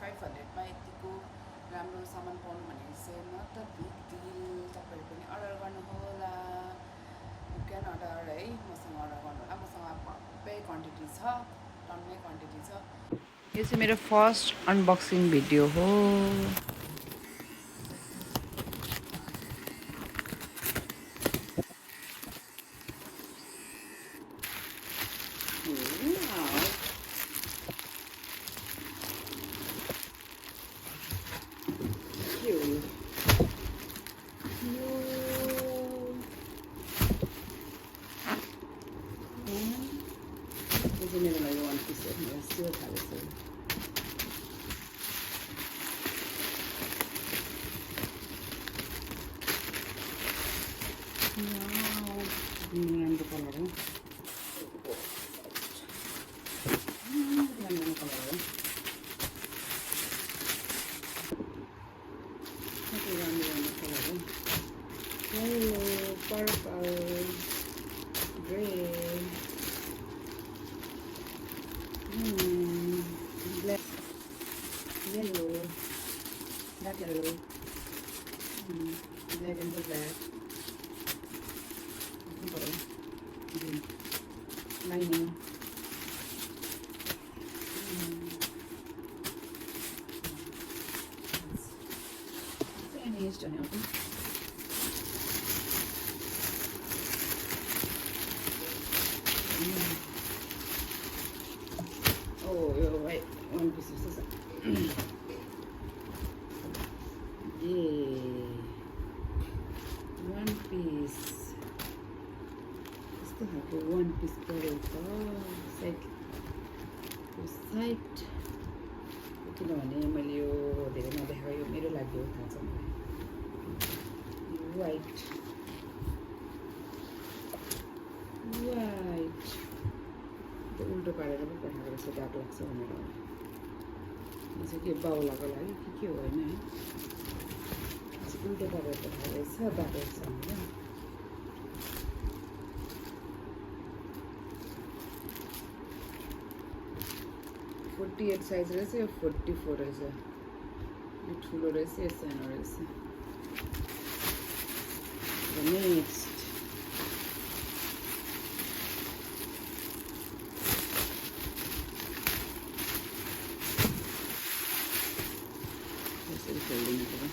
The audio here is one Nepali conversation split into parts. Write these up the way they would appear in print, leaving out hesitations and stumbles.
500मा यतिको राम्रो सामान पाउनु भनेको चाहिँ नट अ बिग डिल। तपाईँहरू पनि अर्डर गर्नुहोला, यु क्यान अर्डर है, मसँग अर्डर गर्नु होला। मसँग सबै क्वान्टिटी छ, टन्नै क्वान्टिटी छ। यो चाहिँ मेरो फर्स्ट अनबक्सिङ भिडियो हो। मेरो लागि वान पिस हो, मेरो सेल थालेको छ। राम्रो कलर हो, राम्रो कलर हो, कति राम्रो कलर हो। Yellow, purple, grey, black, yellow, dark yellow, black and black, green, lining, any is done. Oh, you're right. One piece of this. Yeah. One piece. This to have one piece per side. Side. किनभने मैले यो धेरै नदेखायो, मेरो लागि हो, थाहा छ मलाई। वाइट वाइट त्यो उल्टो पारेर पो पठाएको रहेछ, डाक लाग्छ भनेर। यो चाहिँ के बाउलाको लागि के हो होइन है, उल्टो पारेर पठाएको रहेछ, डाक लाग्छ भनेर। 48 साइज रहेछ, यो 44 रहेछ। यो ठुलो रहेछ, यो सानो रहेछ। नेक्स्ट यसरी खोलिदिनु पर्यो।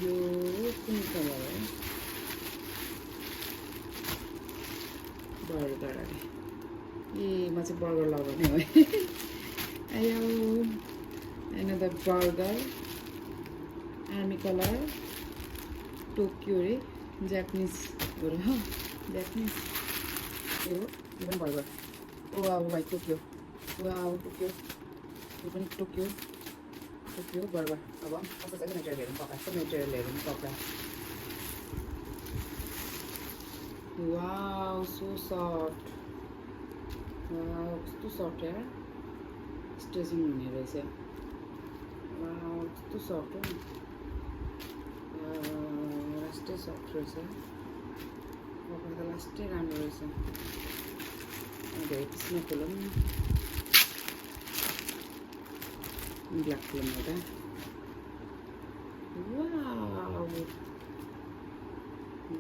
यो कुन कलर हो? बर्गर अरे, ए म चाहिँ बर्गर लगाउने हो। आयो another burger, army color, Tokyo रे, Japanese हो र, Japanese यो पनि बर्गर। वाउ भाइ टोकियो, वाउ टोकियो, यो पनि टोकियो, टोकियो बर्गर। अब कस्तो छ मेटेरियलहरू पकाएको, मेटेरियलहरू पनि पक्का। वाउ सो सफ्ट, वाउ कस्तो सफ्ट यार, स्ट्रेचिङ हुने रहेछ। वाउ कस्तो सफ्ट हो, लास्टै सफ्ट रहेछ, कपाल त लास्टै राम्रो रहेछ। धेरै पिसमा खोलौँ, ब्ल्याक खोलौँ एउटा। Wow wow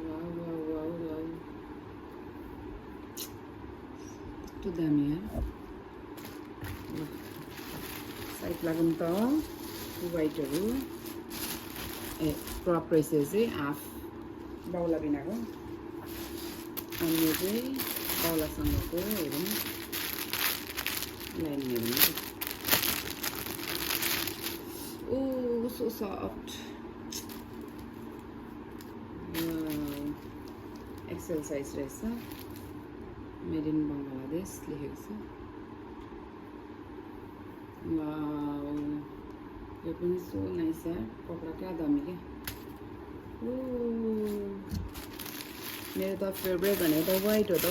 wow wow wow कस्तो दामी यार। साइड लागौँ त वाइटहरू, ए क्रप रहेछ चाहिँ हाफ बाउला बिनाको, अनि यो चाहिँ बाउलासँगको हेरौँ लाइन हेरौँ। ओ सो सफ्ट, एक्सेल साइज रहेछ, मेड इन बङ्गलादेश लेखेको छ। वाउ यो पनि सो नाइस यार, कपडा क्या दामी क्या। ओ मेरो त फेभरेट भनेको त वाइट हो त,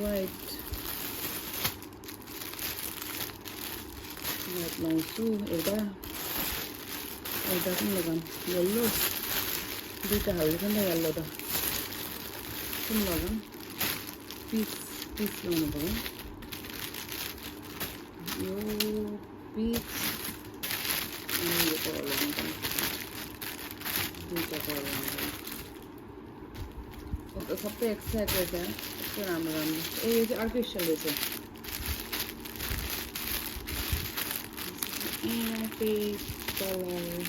वाइट लाउँछु एउटा, एउटा पनि लगाऊँ। येल्लो दुईवटा हाल्नु छ नि त, येल्लो त कुन लगाऊँ, पिच पिच लाउनु पऱ्यो। यो पिच अनि यो कलर लगाउँछ दुईवटा कलर लगाउँछ सबै एक्साइटेड छ कस्तो राम्रो राम्रो ए यो चाहिँ अर्कै स्टाइल रहेछ अर्कै कलर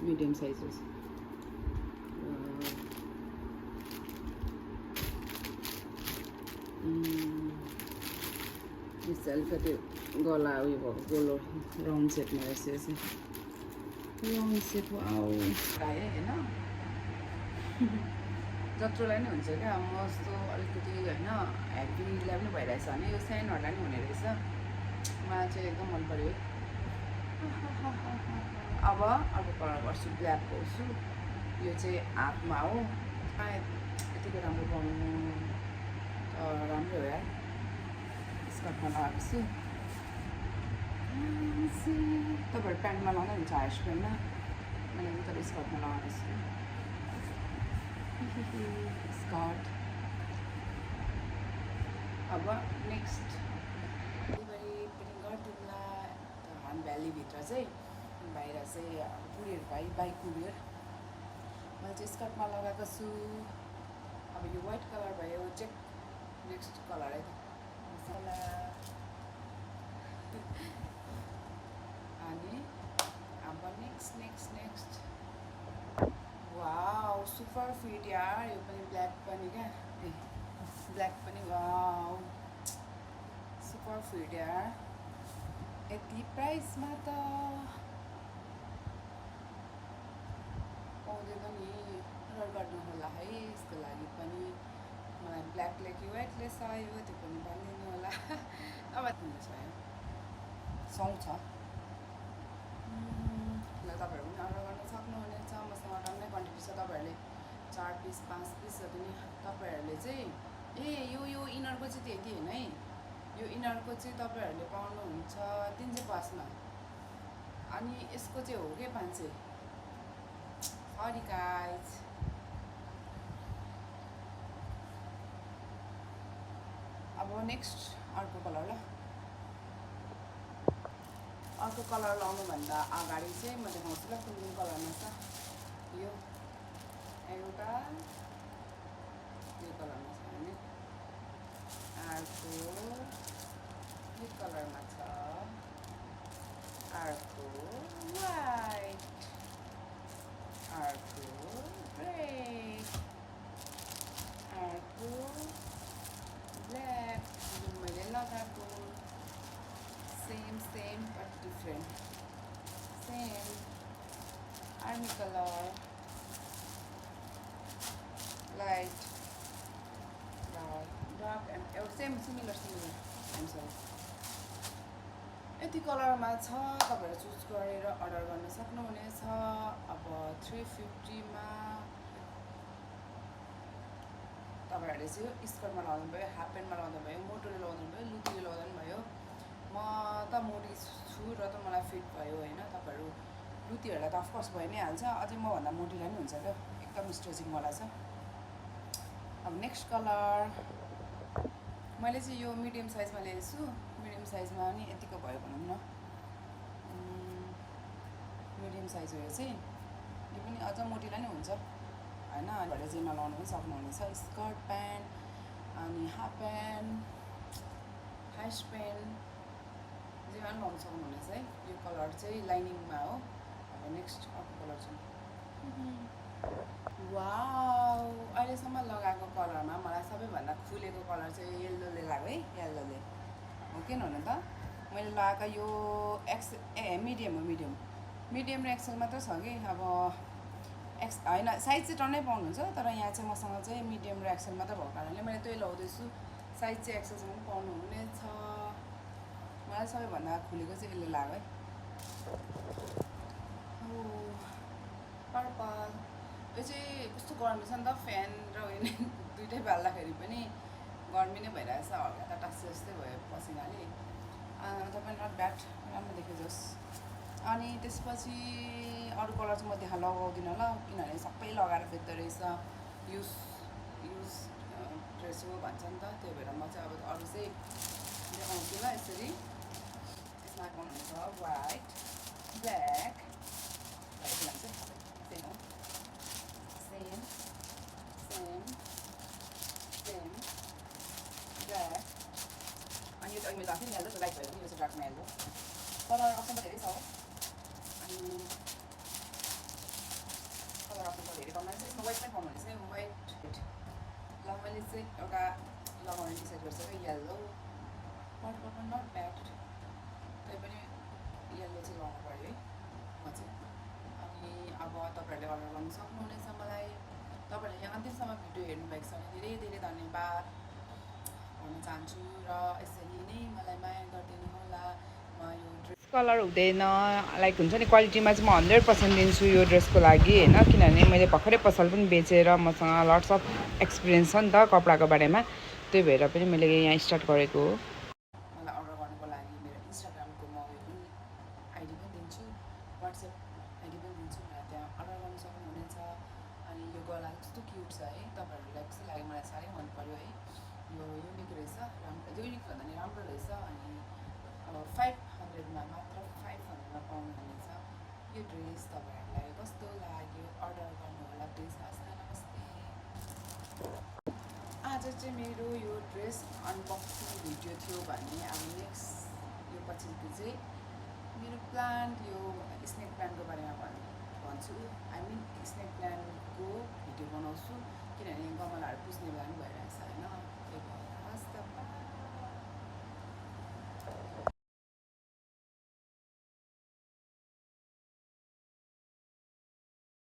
medium sizes यस्तो अलिकति गला उयो भएको गोलो राउन्ड सेपमा रहेछ यो चाहिँ राउन्ड सेप आऊ आयो होइन जत्रोलाई नि हुन्छ क्या म जस्तो अलिकति होइन हेभीलाई पनि भइरहेछ भने यो साइनहरूलाई नि हुने रहेछ मलाई चाहिँ एकदम मन पऱ्यो अब अर्को कलर गर्छु ब्ल्याक गर्छु यो चाहिँ हातमा हो यतिको राम्रो बनाउनु राम्रो हो यार स्कर्टमा लगाएपछि तपाईँहरू प्यान्टमा लगाउँदै हुन्छ हायर स्टाइलमा मैले पनि तर स्कर्टमा लगाएपछि स्कर्ट अब नेक्स्ट डेलिभरी पनि गरिदिउँला हाम भ्यालीभित्र चाहिँ बाहिर चाहिँ कुरियर भाइ बाइक कुरियर मैले चाहिँ स्कर्टमा लगाएको छु अब यो व्हाइट कलर भयो चेक नेक्स्ट कलर है त अनि अब नेक्स्ट वाउ सुपर फिट यार यो पनि ब्ल्याक पनि क्या ब्ल्याक पनि वाउ सुपर फिट यार यति प्राइसमा त पाउँदैन नि अर्डर गर्नु होला है यसको लागि पनि मलाई ब्ल्याकले कि व्हाइटले चाहियो त्यो पनि भनिदिनु होला अब हुन्छ सुहाउँछ ल तपाईँहरू पनि अर्डर गर्न सक्नुहुनेछ मसँग टन्नै क्वान्टिटी छ तपाईँहरूले 4 पिस 5 पिस जति नि तपाईँहरूले चाहिँ ए यो इनरको चाहिँ त्यति होइन है यो इनरको चाहिँ तपाईँहरूले पाउनुहुन्छ 350मा अनि यसको चाहिँ हो के 500 सरी गाइज अब नेक्स्ट अर्को कलर ल अर्को कलर लाउनुभन्दा अगाडि चाहिँ म देखाउँछु ल कुन कुन कलरमा छ यो एउटा यो कलरमा छ भने अर्को यो कलरमा छ अर्को व्हाइट अर्को रेड अर्को ब्ल्याक जो मैले लगाएको same but different same army color light dark and same similar I'm sorry यति कलरमा छ तपाईहरु चुज गरेर अर्डर गर्न सक्नुहुनेछ अब 350 मा तपाईहरुले चाहिँ स्कर्टमा लगाउनु भयो हाफ प्यान्टमा लगाउनु भयो मोटोले लगाउनु भयो लुटीले लगाउनु भयो म त मोटी छु र त मलाई फिट भयो हैन तपाईहरु लुटीहरुलाई त अफकोर्स भइ नै हाल्छ अझै म भन्दा मोटीलाई नि हुन्छ क्या एकदम स्ट्रेचिङ वाला छ अब नेक्स्ट कलर मैले चाहिँ यो मिडियम साइजमा ल्याएको छु मिडियम साइजमा नि यतिको भयो भनौं न मिडियम साइज हो यो चाहिँ यो पनि अझ मोटीलाई नि हुन्छ हैन भनेर चाहिँ नलाउनु पनि सक्नुहुनेछ स्कर्ट प्यान्ट अनि हाफ प्यान्ट हाइस प्यान्ट जेमा पनि लाउन सक्नुहुनेछ है यो कलर चाहिँ लाइनिङमा हो अब नेक्स्ट अर्को कलर चाहिँ वाउ अहिलेसम्म लगाएको कलरमा मलाई सबैभन्दा खुलेको कलर चाहिँ येल्लोले लाग्यो है येल्लोले हो किन हुन त मैले लगाएको यो मिडियम हो मिडियम र एक्सेल मात्र छ कि अब हैन साइज चाहिँ टन्नै पाउनुहुन्छ तर यहाँ चाहिँ मसँग चाहिँ मिडियम र एक्सेल मात्र भएको कारणले मैले त्यही लाउँदैछु साइज चाहिँ एक्सेलसम्म पनि पाउनुहुनेछ मलाई सबैभन्दा खुलेको चाहिँ यसले लाग्यो है पर्पल यो चाहिँ कस्तो गर्मी छ नि त फ्यान र दुइटै बाल्दाखेरि पनि गर्मी नै भइरहेछ हल्का त टाक्स जस्तै भयो पसिनाले तपाईँ नट ब्याड राम्रो देखियोस् अनि त्यसपछि अरू कलर चाहिँ म देखा लगाउँदिनँ ल किनभने सबै लगाएर फेक्दो रहेछ युज युज ड्रेस हो भन्छ नि त, त्यही भएर म चाहिँ अब अरू चाहिँ देखाउँछु ल। यसरी यसमा आउनुहुन्छ वाइट, ब्ल्याक, सेम हो, सेम सेम सेम ब्ल्याक, अनि यो चाहिँ मैले आफै नि हाल्छु लाइट भएर पनि यो चाहिँ डार्कमा हाल्छु। कलर अप्सन त धेरै छ हो, अनि कलर अप्सन त धेरै कम चाहिँ यसमा वाइटमै पाउनु हुनेछ नि, वाइट। ल मैले चाहिँ एउटा लगाउने डिसाइड गरिसकेँ, येल्लो, पर्पल पनि नट ब्याड, तै पनि येल्लो चाहिँ लगाउनु पऱ्यो है म चाहिँ। अनि अब तपाईँहरूले अर्डर गर्नु सक्नुहुनेछ मलाई। तपाईँहरूले यहाँ अन्तिमसम्म भिडियो हेर्नुभएको छ भने धेरै धेरै धन्यवाद भन्न चाहन्छु, र यसरी नै मलाई माया गरिदिनु होला। म यो ड्रेस कलर हुँदैन, लाइक हुन्छ नि, क्वालिटीमा चाहिँ म 100% दिन्छु यो ड्रेसको लागि होइन, किनभने मैले भर्खरै पसल पनि बेचेर मसँग लट्स अफ एक्सपिरियन्स छ नि त कपडाको बारेमा, त्यही भएर पनि मैले यहाँ स्टार्ट गरेको हो। मलाई अर्डर गर्नुको लागि मेरो इन्स्टाग्रामको म यो पनि आइडी पनि दिन्छु, वाट्सएप आइडी पनि दिन्छु, मलाई त्यहाँ अर्डर गर्नु सक्नुहुनेछ। अनि यो गला कस्तो क्युट छ है, तपाईँहरूलाई कस्तो लाग्यो, मलाई साह्रै मन पऱ्यो है। यो युनिक रहेछ, राम्रो, युनिक भन्दा नि राम्रो रहेछ। अनि अब 500मा मात्र 500मा पाउनुहुनेछ यो ड्रेस। तपाईँहरूलाई कस्तो लाग्यो अर्डर गर्नुहोला प्लिज। हस् न, नमस्ते। आज चाहिँ मेरो यो ड्रेस अनबक्सिङ भिडियो थियो भने अब नेक्स्ट यो पछिको चाहिँ मेरो प्लान्ट, यो स्नेक प्लान्टको बारेमा भन्छु। आई मिन स्नेक प्लान्टको भिडियो बनाउँछु, किनभने गमलाहरू पुस्ने बेला पनि भइरहेछ होइन, त्यही भएर